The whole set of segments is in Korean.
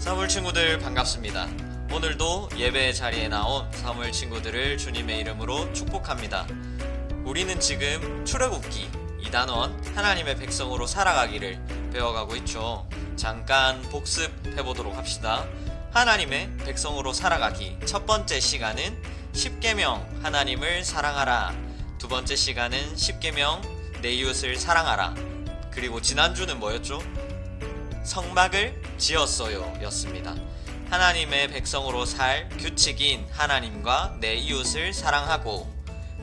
사물 친구들 반갑습니다. 오늘도 예배 자리에 나온 사물 친구들을 주님의 이름으로 축복합니다. 우리는 지금 출애굽기 2단원 하나님의 백성으로 살아가기를 배워가고 있죠. 잠깐 복습해 보도록 합시다. 하나님의 백성으로 살아가기 첫 번째 시간은 10계명 하나님을 사랑하라. 두 번째 시간은 10계명 내 이웃을 사랑하라. 그리고 지난주는 뭐였죠? 성막을 지었어요 였습니다. 하나님의 백성으로 살 규칙인 하나님과 내 이웃을 사랑하고,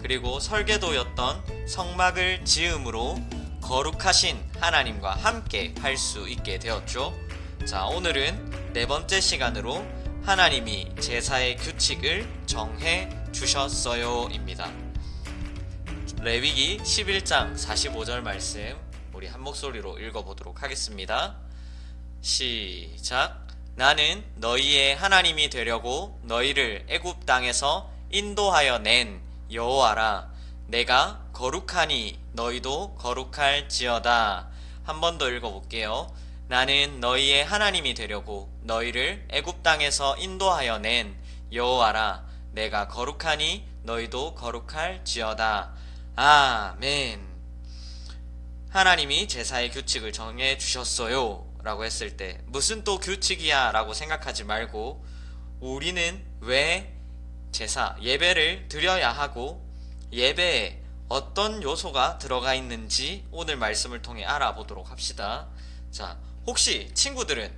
그리고 설계도였던 성막을 지음으로 거룩하신 하나님과 함께 할 수 있게 되었죠. 자, 오늘은 네 번째 시간으로 하나님이 제사의 규칙을 정해 주셨어요 입니다. 레위기 11장 45절 말씀 우리 한 목소리로 읽어보도록 하겠습니다. 시작. 나는 너희의 하나님이 되려고 너희를 애굽 땅에서 인도하여 낸 여호와라. 내가 거룩하니 너희도 거룩할지어다. 한 번 더 읽어볼게요. 나는 너희의 하나님이 되려고 너희를 애굽 땅에서 인도하여 낸 여호와라. 내가 거룩하니 너희도 거룩할지어다. 아멘. 하나님이 제사의 규칙을 정해 주셨어요 라고 했을 때 무슨 또 규칙이야 라고 생각하지 말고, 우리는 왜 제사, 예배를 드려야 하고 예배에 어떤 요소가 들어가 있는지 오늘 말씀을 통해 알아보도록 합시다. 자, 혹시 친구들은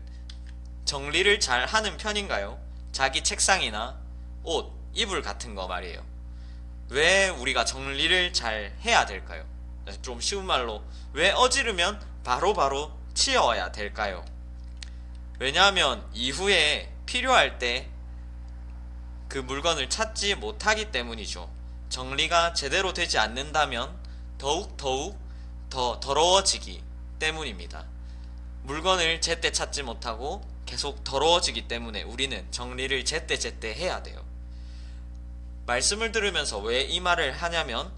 정리를 잘 하는 편인가요? 자기 책상이나 옷, 이불 같은 거 말이에요. 왜 우리가 정리를 잘 해야 될까요? 좀 쉬운 말로, 왜 어지르면 바로바로 치워야 될까요? 왜냐하면 이후에 필요할 때 그 물건을 찾지 못하기 때문이죠. 정리가 제대로 되지 않는다면 더욱 더 더러워지기 때문입니다. 물건을 제때 찾지 못하고 계속 더러워지기 때문에 우리는 정리를 제때 해야 돼요. 말씀을 들으면서 왜 이 말을 하냐면,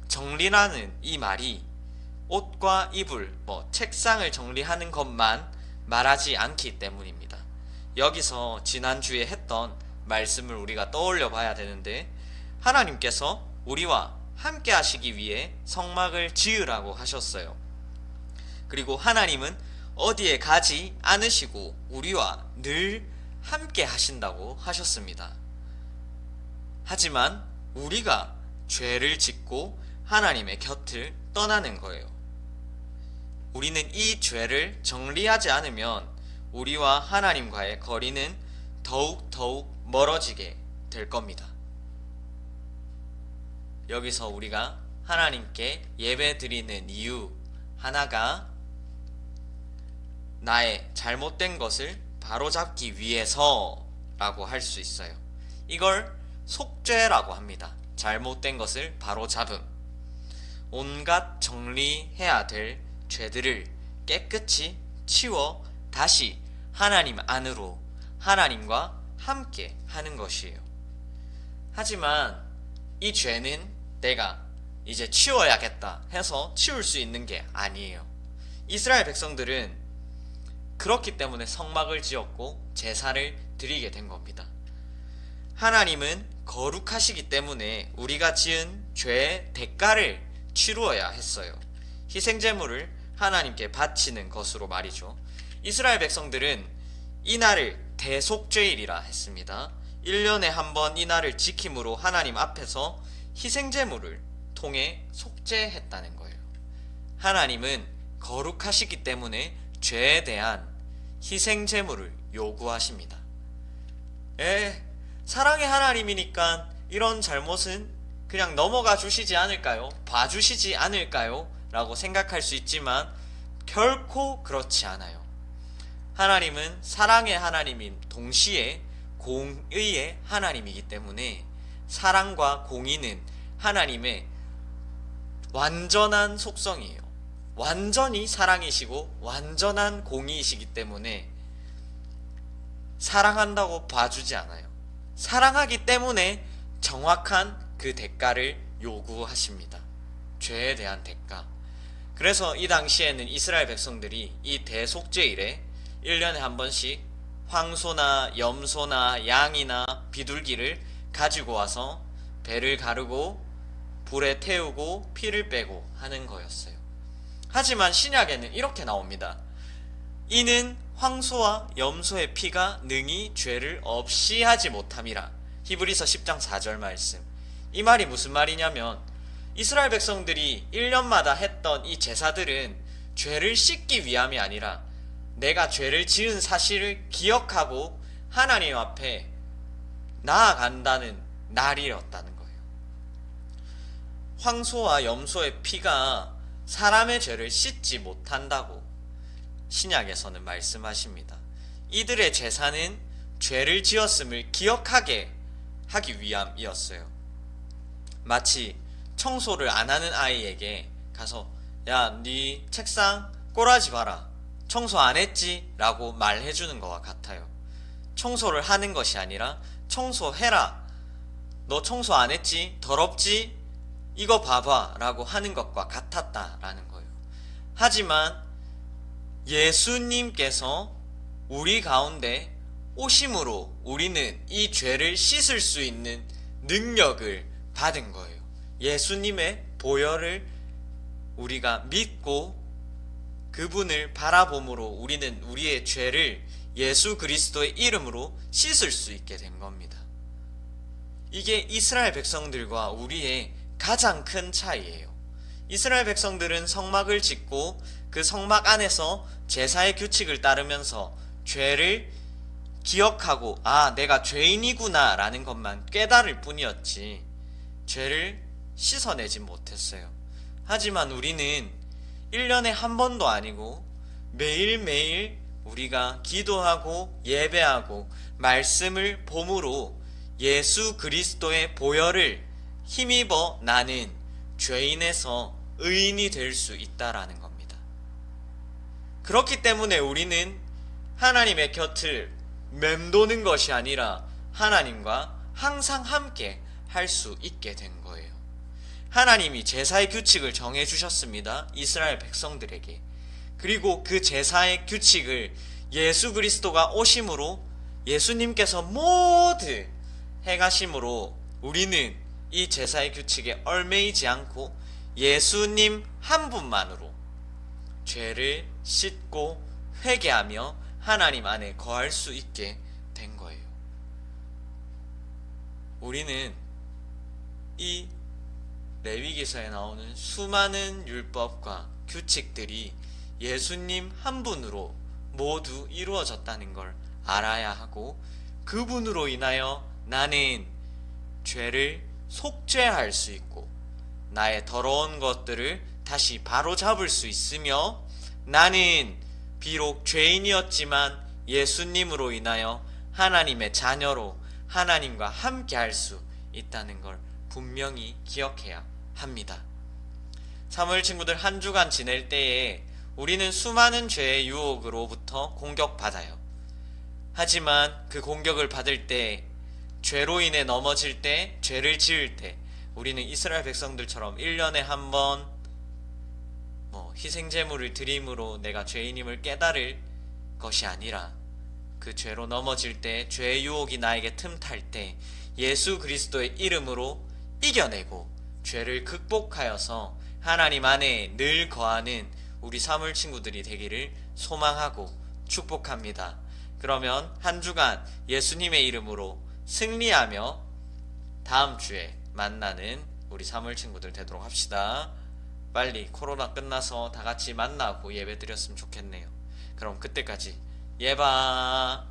정리라는 이 말이 옷과 이불, 책상을 정리하는 것만 말하지 않기 때문입니다. 여기서 지난주에 했던 말씀을 우리가 떠올려 봐야 되는데, 하나님께서 우리와 함께 하시기 위해 성막을 지으라고 하셨어요. 그리고 하나님은 어디에 가지 않으시고 우리와 늘 함께 하신다고 하셨습니다. 하지만 우리가 죄를 짓고 하나님의 곁을 떠나는 거예요. 우리는 이 죄를 정리하지 않으면 우리와 하나님과의 거리는 더욱 멀어지게 될 겁니다. 여기서 우리가 하나님께 예배 드리는 이유 하나가 나의 잘못된 것을 바로잡기 위해서라고 할 수 있어요. 이걸 속죄라고 합니다. 잘못된 것을 바로잡음. 온갖 정리해야 될 죄들을 깨끗이 치워 다시 하나님 안으로, 하나님과 함께 하는 것이에요. 하지만 이 죄는 내가 이제 치워야겠다 해서 치울 수 있는 게 아니에요. 이스라엘 백성들은 그렇기 때문에 성막을 지었고 제사를 드리게 된 겁니다. 하나님은 거룩하시기 때문에 우리가 지은 죄의 대가를 치루어야 했어요. 희생제물을 하나님께 바치는 것으로 말이죠. 이스라엘 백성들은 이날을 대속죄일이라 했습니다. 1년에 한 번 이날을 지킴으로 하나님 앞에서 희생제물을 통해 속죄했다는 거예요. 하나님은 거룩하시기 때문에 죄에 대한 희생제물을 요구하십니다. 사랑의 하나님이니까 이런 잘못은 그냥 넘어가 주시지 않을까요? 봐주시지 않을까요? 라고 생각할 수 있지만 결코 그렇지 않아요. 하나님은 사랑의 하나님인 동시에 공의의 하나님이기 때문에 사랑과 공의는 하나님의 완전한 속성이에요. 완전히 사랑이시고 완전한 공의이시기 때문에 사랑한다고 봐주지 않아요. 사랑하기 때문에 정확한 그 대가를 요구하십니다. 죄에 대한 대가. 그래서 이 당시에는 이스라엘 백성들이 이 대속죄일에 1년에 한 번씩 황소나 염소나 양이나 비둘기를 가지고 와서 배를 가르고 불에 태우고 피를 빼고 하는 거였어요. 하지만 신약에는 이렇게 나옵니다. 이는 황소와 염소의 피가 능히 죄를 없이 하지 못함이라. 히브리서 10장 4절 말씀. 이 말이 무슨 말이냐면 이스라엘 백성들이 1년마다 했던 이 제사들은 죄를 씻기 위함이 아니라 내가 죄를 지은 사실을 기억하고 하나님 앞에 나아간다는 날이었다는 거예요. 황소와 염소의 피가 사람의 죄를 씻지 못한다고 신약에서는 말씀하십니다. 이들의 제사는 죄를 지었음을 기억하게 하기 위함이었어요. 마치 청소를 안 하는 아이에게 가서 야, 네 책상 꼬라지 봐라. 청소 안 했지? 라고 말해주는 것과 같아요. 청소를 하는 것이 아니라 청소해라. 너 청소 안 했지? 더럽지? 이거 봐봐 라고 하는 것과 같았다라는 거예요. 하지만 예수님께서 우리 가운데 오심으로 우리는 이 죄를 씻을 수 있는 능력을 받은 거예요. 예수님의 보혈을 우리가 믿고 그분을 바라봄으로 우리는 우리의 죄를 예수 그리스도의 이름으로 씻을 수 있게 된 겁니다. 이게 이스라엘 백성들과 우리의 가장 큰 차이예요. 이스라엘 백성들은 성막을 짓고 그 성막 안에서 제사의 규칙을 따르면서 죄를 기억하고 내가 죄인이구나 라는 것만 깨달을 뿐이었지 죄를 씻어내지 못했어요. 하지만 우리는 1년에 한 번도 아니고 매일매일 우리가 기도하고 예배하고 말씀을 봄으로 예수 그리스도의 보혈을 힘입어 나는 죄인에서 의인이 될 수 있다라는 겁니다. 그렇기 때문에 우리는 하나님의 곁을 맴도는 것이 아니라 하나님과 항상 함께 할 수 있게 된 거예요. 하나님이 제사의 규칙을 정해 주셨습니다. 이스라엘 백성들에게. 그리고 그 제사의 규칙을 예수 그리스도가 오심으로 예수님께서 모두 행하심으로 우리는 이 제사의 규칙에 얽매이지 않고 예수님 한 분만으로 죄를 씻고 회개하며 하나님 안에 거할 수 있게 된 거예요. 우리는 이 레위기서에 나오는 수많은 율법과 규칙들이 예수님 한 분으로 모두 이루어졌다는 걸 알아야 하고 그분으로 인하여 나는 죄를 속죄할 수 있고 나의 더러운 것들을 다시 바로잡을 수 있으며 나는 비록 죄인이었지만 예수님으로 인하여 하나님의 자녀로 하나님과 함께 할 수 있다는 걸 분명히 기억해야 합니다. 사무엘 친구들 한 주간 지낼 때에 우리는 수많은 죄의 유혹으로부터 공격받아요. 하지만 그 공격을 받을 때 죄로 인해 넘어질 때 죄를 지을 때 우리는 이스라엘 백성들처럼 1년에 한 번 희생제물을 드림으로 내가 죄인임을 깨달을 것이 아니라 그 죄로 넘어질 때 죄의 유혹이 나에게 틈탈 때 예수 그리스도의 이름으로 이겨내고 죄를 극복하여서 하나님 안에 늘 거하는 우리 사물 친구들이 되기를 소망하고 축복합니다. 그러면 한 주간 예수님의 이름으로 승리하며 다음 주에 만나는 우리 사물 친구들 되도록 합시다. 빨리 코로나 끝나서 다 같이 만나고 예배 드렸으면 좋겠네요. 그럼 그때까지 예바.